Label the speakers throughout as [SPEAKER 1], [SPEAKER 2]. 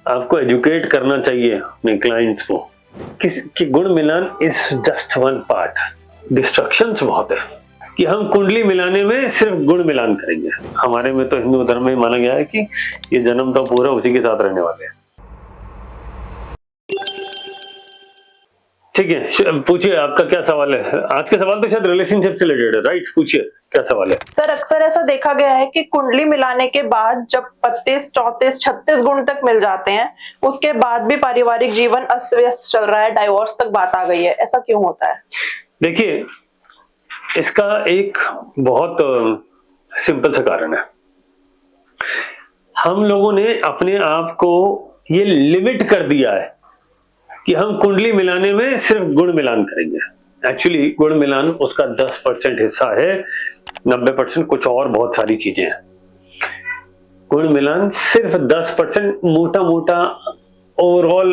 [SPEAKER 1] आपको एजुकेट करना चाहिए अपने क्लाइंट्स को कि गुण मिलान is just one part, destructions बहुत है कि हम कुंडली मिलाने में सिर्फ गुण मिलान करेंगे। हमारे में तो हिंदू धर्म में माना गया है कि ये जन्म तो पूरा उसी के साथ रहने वाले हैं। ठीक है, पूछिए आपका क्या सवाल है। आज के सवाल तो शायद रिलेशनशिप से रिलेटेड है, राइट? पूछिए क्या सवाल है।
[SPEAKER 2] सर, अक्सर ऐसा देखा गया है कि कुंडली मिलाने के बाद जब 32, 34, 36 गुण तक मिल जाते हैं, उसके बाद भी पारिवारिक जीवन अस्त व्यस्त चल रहा है, डाइवोर्स तक बात आ गई है। ऐसा क्यों होता है?
[SPEAKER 1] देखिए, इसका एक बहुत सिंपल सा कारण है। हम लोगों ने अपने आप को ये लिमिट कर दिया है कि हम कुंडली मिलाने में सिर्फ गुण मिलान करेंगे। एक्चुअली गुण मिलान उसका 10% हिस्सा है, 90% कुछ और बहुत सारी चीजें हैं। गुण मिलान सिर्फ 10% मोटा मोटा ओवरऑल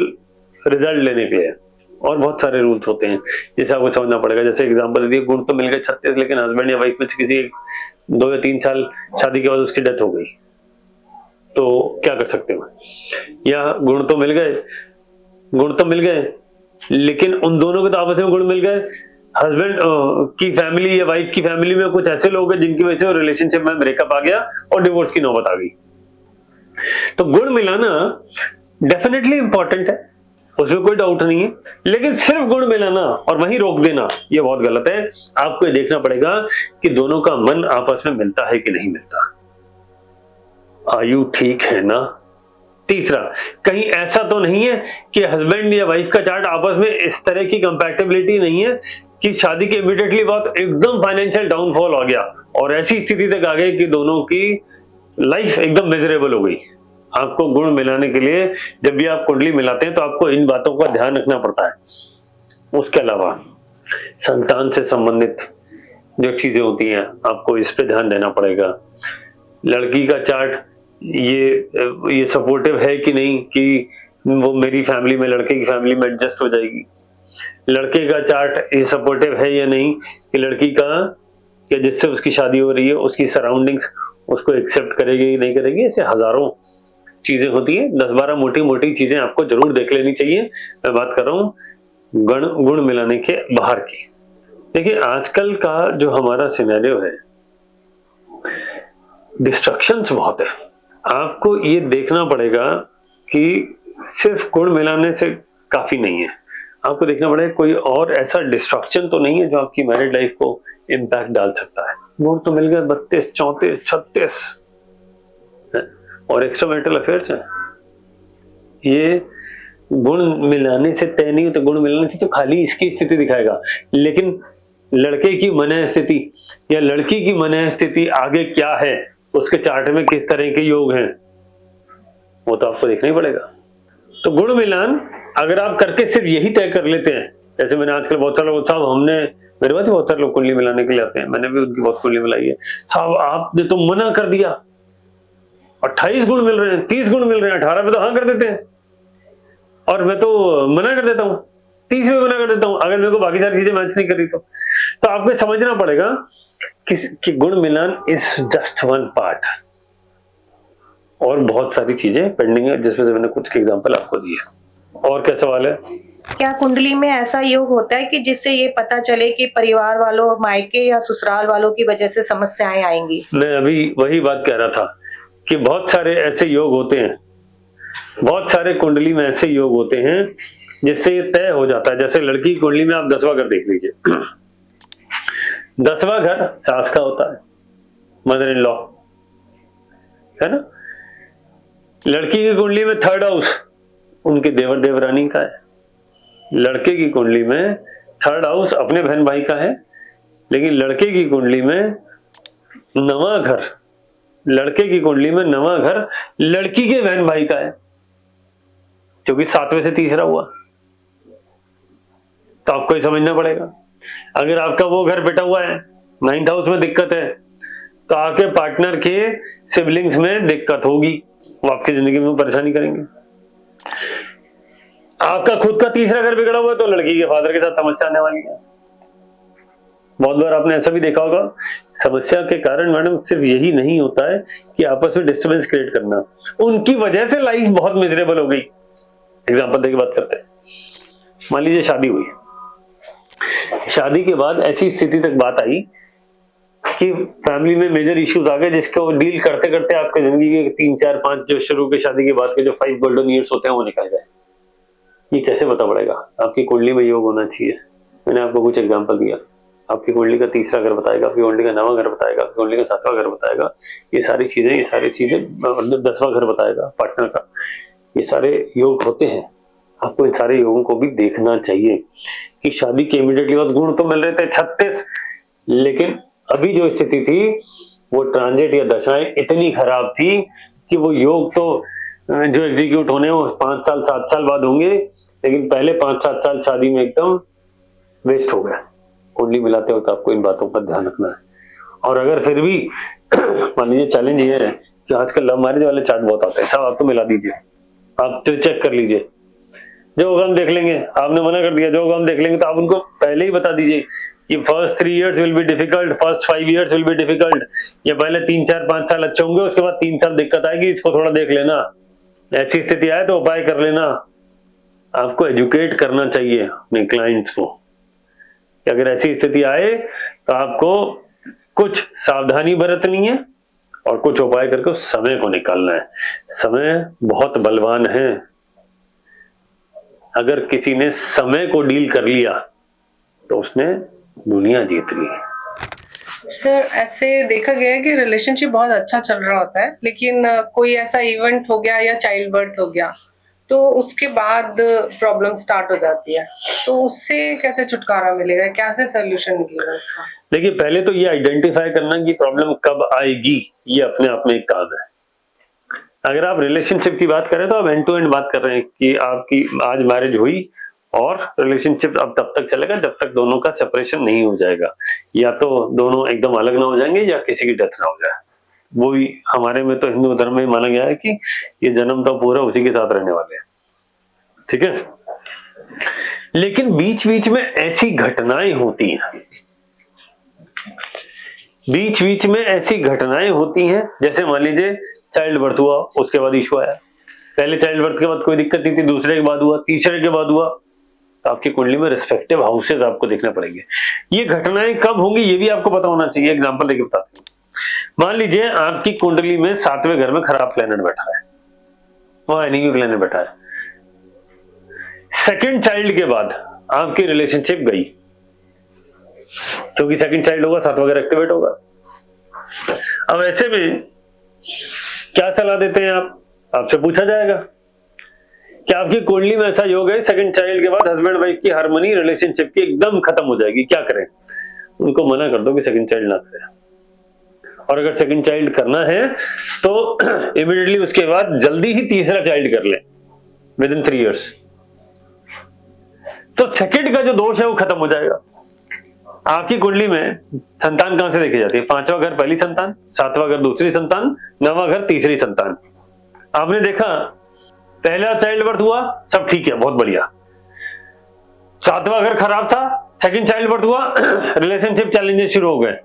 [SPEAKER 1] रिजल्ट लेने के लिए, और बहुत सारे रूल्स होते हैं जैसे आपको समझना पड़ेगा। जैसे एग्जांपल दिए, गुण तो मिल गए 36, लेकिन हस्बैंड या वाइफ में से किसी 2 या 3 साल शादी के बाद उसकी डेथ हो गई, तो क्या कर सकते हो? या गुण तो मिल गए लेकिन उन दोनों के तो आपस में गुण मिल गए, हस्बैंड की फैमिली या वाइफ की फैमिली में कुछ ऐसे लोग हैं जिनकी वजह से रिलेशनशिप में ब्रेकअप आ गया और डिवोर्स की नौबत आ गई। तो गुण मिलाना डेफिनेटली इंपॉर्टेंट है, उसमें कोई डाउट नहीं है, लेकिन सिर्फ गुण मिलाना और वहीं रोक देना ये बहुत गलत है। आपको ये देखना पड़ेगा कि दोनों का मन आपस में मिलता है कि नहीं मिलता, आयु ठीक है ना। तीसरा, कहीं ऐसा तो नहीं है कि हस्बैंड या वाइफ का चार्ट आपस में इस तरह की कंपैटिबिलिटी नहीं है कि शादी के इमीडिएटली बाद एकदम फाइनेंशियल डाउनफॉल हो गया और ऐसी स्थिति तक आ गई कि दोनों की लाइफ एकदम मिजरेबल हो गई। आपको गुण मिलाने के लिए जब भी आप कुंडली मिलाते हैं तो आपको इन बातों का ध्यान रखना पड़ता है। उसके अलावा संतान से संबंधित जो चीजें होती हैं आपको इस पे ध्यान देना पड़ेगा। लड़की का चार्ट ये सपोर्टिव है कि नहीं कि वो मेरी फैमिली में, लड़के की फैमिली में एडजस्ट हो जाएगी। लड़के का चार्ट ये सपोर्टिव है या नहीं कि लड़की का या जिससे उसकी शादी हो रही है उसकी सराउंडिंग्स उसको एक्सेप्ट करेगी नहीं करेगी। ऐसे हजारों चीजें होती है, 10-12 मोटी मोटी चीजें आपको जरूर देख लेनी चाहिए। मैं बात कर रहा हूं गुण मिलाने के बाहर की। देखिए, आजकल का जो हमारा सिनेरियो है, डिस्ट्रक्शंस बहुत है। आपको ये देखना पड़ेगा कि सिर्फ गुण मिलाने से काफी नहीं है, आपको देखना पड़ेगा कोई और ऐसा डिस्ट्रक्शन तो नहीं है जो आपकी मैरिड लाइफ को इम्पैक्ट डाल सकता है। गुण तो मिल गए 32, 34, 36 और एक्स्ट्रा मैरिटल अफेयर्स हैं। ये गुण मिलाने से तय नहीं होते, गुण मिलाने से तो खाली इसकी स्थिति दिखाएगा, लेकिन लड़के की मनः स्थिति या लड़की की मनः स्थिति आगे क्या है, उसके चार्ट में किस तरह के योग हैं, वो तो आपको देखना ही पड़ेगा। तो गुण मिलान अगर आप करके सिर्फ यही तय कर लेते हैं, जैसे मैंने आजकल बहुत सारे लोग, साहब हमने, मेरे पास बहुत सारे लोग कुंडली मिलाने के लिए आते हैं, मैंने भी उनकी बहुत कुंडली मिलाई है, साहब आपने तो मना कर दिया, 28 गुण मिल रहे हैं, 30 गुण मिल रहे हैं, 18 पे तो हाँ कर देते हैं और मैं तो मना कर देता हूँ, 30 में मना कर देता हूँ अगर मेरे को बाकी सारी चीजें मैच नहीं कर रही तो आपको समझना पड़ेगा कि गुण मिलान इज जस्ट वन पार्ट, और बहुत सारी चीजें पेंडिंग है जिसमें से मैंने कुछ एग्जांपल आपको दिए। और क्या सवाल है?
[SPEAKER 2] क्या कुंडली में ऐसा योग होता है कि जिससे ये पता चले कि परिवार वालों, मायके या ससुराल वालों की वजह से समस्याएं आएंगी?
[SPEAKER 1] मैं अभी वही बात कह रहा था कि बहुत सारे ऐसे योग होते हैं, बहुत सारे कुंडली में ऐसे योग होते हैं जिससे ये तय हो जाता है। जैसे लड़की की कुंडली में आप 10वां घर देख लीजिए, 10वां घर सास का होता है, मदर इन लॉ, है ना। लड़की की कुंडली में 3rd हाउस उनके देवर देवरानी का है, लड़के की कुंडली में 3rd हाउस अपने बहन भाई का है, लेकिन लड़के की कुंडली में 9वां घर, लड़के की कुंडली में 9वां घर लड़की के बहन भाई का है, क्योंकि 7वें से तीसरा हुआ। तो आपको ये समझना पड़ेगा, अगर आपका वो घर बेटा हुआ है, 9th हाउस में दिक्कत है, तो आपके पार्टनर के सिबलिंग्स में दिक्कत होगी, वो आपकी जिंदगी में परेशानी करेंगे। आपका खुद का तीसरा घर बिगड़ा हुआ है तो लड़की के फादर के साथ समस्या आने वाली है। बहुत बार आपने ऐसा भी देखा होगा, समस्या के कारण मैडम सिर्फ यही नहीं होता है कि आपस में डिस्टर्बेंस क्रिएट करना, उनकी वजह से लाइफ बहुत मिजरेबल हो गई। एग्जांपल देके बात करते हैं। मान लीजिए शादी हुई, शादी के बाद ऐसी स्थिति तक बात आई कि फैमिली में मेजर इश्यूज आ गए, जिसको डील करते करते आपकी जिंदगी के 3 4 5 जो शुरू के शादी के बाद के जो 5 गोल्डन ईयर्स होते हैं वो निकल गए। ये कैसे पता पड़ेगा? आपकी कुंडली में योग होना चाहिए। मैंने आपको कुछ एग्जांपल दिया, आपकी कुंडली का तीसरा घर बताएगा, आपकी कुंडली का 9वां घर बताएगा, आपकी कुंडली का 7वां घर बताएगा, ये सारी चीजें 10वां घर बताएगा पार्टनर का। ये सारे योग होते हैं, आपको इन सारे योगों को भी देखना चाहिए कि शादी के इमीडिएटली बाद गुण तो मिल रहे थे 36, लेकिन अभी जो स्थिति थी वो ट्रांजिट या दशाएं इतनी खराब थी कि वो योग तो जो एग्जीक्यूट होने वो 5 साल 7 साल बाद होंगे, लेकिन पहले 5-7 साल शादी में एकदम वेस्ट हो गया। कुंडली मिलाते वक्त आपको इन बातों पर ध्यान रखना है। और अगर फिर भी मान लीजिए चैलेंज ये है कि आजकल लव मैरिज वाले चार्ट बहुत आते हैं, सब आप तो मिला दीजिए, आप तो चेक कर लीजिए, जो होगा हम देख लेंगे। आपने मना कर दिया, जो होगा हम देख लेंगे, तो आप उनको पहले ही बता दीजिए कि first 3 years will be difficult, first 5 years will be difficult. ये पहले 3 4 5 साल अच्छे होंगे, उसके बाद 3 साल दिक्कत आएगी, इसको थोड़ा देख लेना, ऐसी स्थिति आए तो उपाय कर लेना। आपको एजुकेट करना चाहिए अपने क्लाइंट्स को कि अगर ऐसी स्थिति आए तो आपको कुछ सावधानी बरतनी है और कुछ उपाय करके उस समय को निकालना है। समय बहुत बलवान है, अगर किसी ने समय को डील कर लिया तो उसने दुनिया जीत ली है।
[SPEAKER 3] सर, ऐसे देखा गया है कि रिलेशनशिप बहुत अच्छा चल रहा होता है, लेकिन कोई ऐसा इवेंट हो गया या चाइल्ड बर्थ हो गया तो उसके बाद प्रॉब्लम स्टार्ट हो जाती है, तो उससे कैसे छुटकारा मिलेगा, कैसे सोल्यूशन निकलेगा उसका?
[SPEAKER 1] देखिए, पहले तो ये आइडेंटिफाई करना कि प्रॉब्लम कब आएगी, ये अपने आप में एक काम है। अगर आप रिलेशनशिप की बात करें तो आप एंड टू एंड बात कर रहे हैं कि आपकी आज मैरिज हुई और रिलेशनशिप अब तब तक चलेगा जब तक दोनों का सेपरेशन नहीं हो जाएगा, या तो दोनों एकदम अलग ना हो जाएंगे या किसी की डेथ ना हो जाए। वो भी हमारे में तो हिंदू धर्म में माना गया है कि ये जन्म तो पूरा उसी के साथ रहने वाले हैं, ठीक है। लेकिन बीच बीच में ऐसी घटनाएं होती हैं, बीच बीच में ऐसी घटनाएं होती हैं, जैसे मान लीजिए चाइल्ड बर्थ हुआ, उसके बाद इशू आया। पहले चाइल्ड बर्थ के बाद कोई दिक्कत नहीं थी, दूसरे के बाद हुआ, तीसरे के बाद हुआ। आपकी कुंडली में रिस्पेक्टिव हाउसेस आपको देखना पड़ेंगे। ये घटनाएं कब होंगी ये भी आपको पता होना चाहिए। एग्जांपल देके बताते हैं। मान लीजिए आपकी कुंडली में 7वें घर में खराब प्लैनेट बैठा है, वहां एनिमी प्लैनेट बैठा है। सेकंड चाइल्ड के बाद आपकी रिलेशनशिप गई, क्योंकि सेकंड चाइल्ड होगा 7वां घर एक्टिवेट होगा। अब ऐसे में क्या सलाह देते हैं आप? आपसे पूछा जाएगा कि आपकी कुंडली में ऐसा योग है सेकंड चाइल्ड के बाद हस्बैंड वाइफ की हार्मनी रिलेशनशिप की एकदम खत्म हो जाएगी, क्या करें? उनको मना कर दो कि सेकंड चाइल्ड ना करें, और अगर सेकंड चाइल्ड करना है तो इमीडिएटली उसके बाद जल्दी ही तीसरा चाइल्ड कर लें विदिन 3 years। तो सेकंड का जो दोष है वो खत्म हो जाएगा। आपकी कुंडली में संतान कहां से देखी जाती है? 5वां घर पहली संतान, 7वां घर दूसरी संतान, 9वां घर तीसरी संतान। आपने देखा पहला चाइल्ड बर्थ हुआ, सब ठीक है, बहुत बढ़िया। 7वां घर खराब था, सेकंड चाइल्ड बर्थ हुआ, रिलेशनशिप चैलेंजेस शुरू हो गए।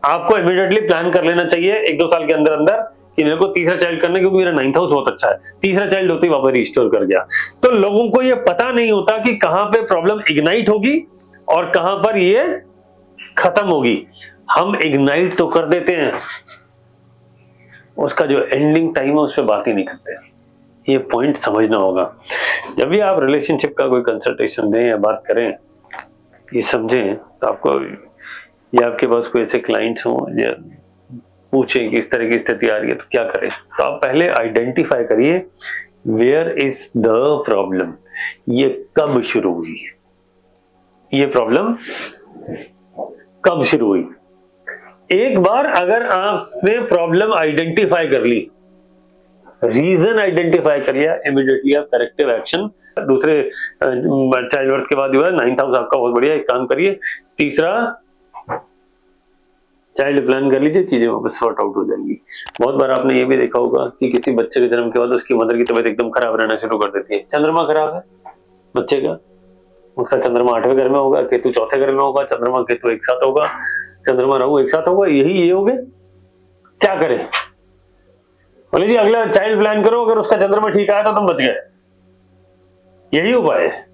[SPEAKER 1] आपको इमीडिएटली प्लान कर लेना चाहिए 1-2 साल के अंदर अंदर कि मेरे को तीसरा चाइल्ड करना है, क्योंकि मेरा 9th हाउस बहुत अच्छा है। तीसरा चाइल्ड होते ही वापस रिस्टोर कर गया। तो लोगों को ये पता नहीं होता कि कहां पे प्रॉब्लम इग्नाइट होगी और कहां पर ये खत्म होगी। हम इग्नाइट तो कर देते हैं, उसका जो एंडिंग टाइम है उस पर बात ही नहीं करते। ये पॉइंट समझना होगा। जब भी आप रिलेशनशिप का कोई कंसल्टेशन दें या बात करें, ये समझें तो आपको, या आपके पास कोई ऐसे क्लाइंट्स हों या पूछें कि इस तरह की स्थिति आ रही है तो क्या करें, तो आप पहले आइडेंटिफाई करिए वेयर इज द प्रॉब्लम, ये कब शुरू हुई, ये प्रॉब्लम कब शुरू हुई। एक बार अगर आपने प्रॉब्लम आइडेंटिफाई कर ली, रीजन आइडेंटिफाई कर लिया, इमीडिएटली आप करेक्टिव एक्शन, दूसरे चाइल्ड बर्थ के बाद हुआ 9th हाउस आपका बहुत बढ़िया, एक काम करिए, तीसरा चाइल्ड प्लान कर लीजिए, चीजें वापस सॉर्ट आउट हो जाएंगी। बहुत बार आपने ये भी देखा होगा कि किसी बच्चे के जन्म के बाद उसकी मदर की तबीयत एकदम खराब रहना शुरू कर देती है। चंद्रमा खराब है बच्चे का, उसका चंद्रमा 8वें घर में होगा, केतु 4थे घर में होगा, चंद्रमा केतु एक साथ होगा, चंद्रमा राहु एक साथ होगा, यही ये हो गए। क्या करें? बोले जी अगला चाइल्ड प्लान करो, अगर उसका चंद्रमा ठीक आया तो तुम बच गए, यही उपाय है।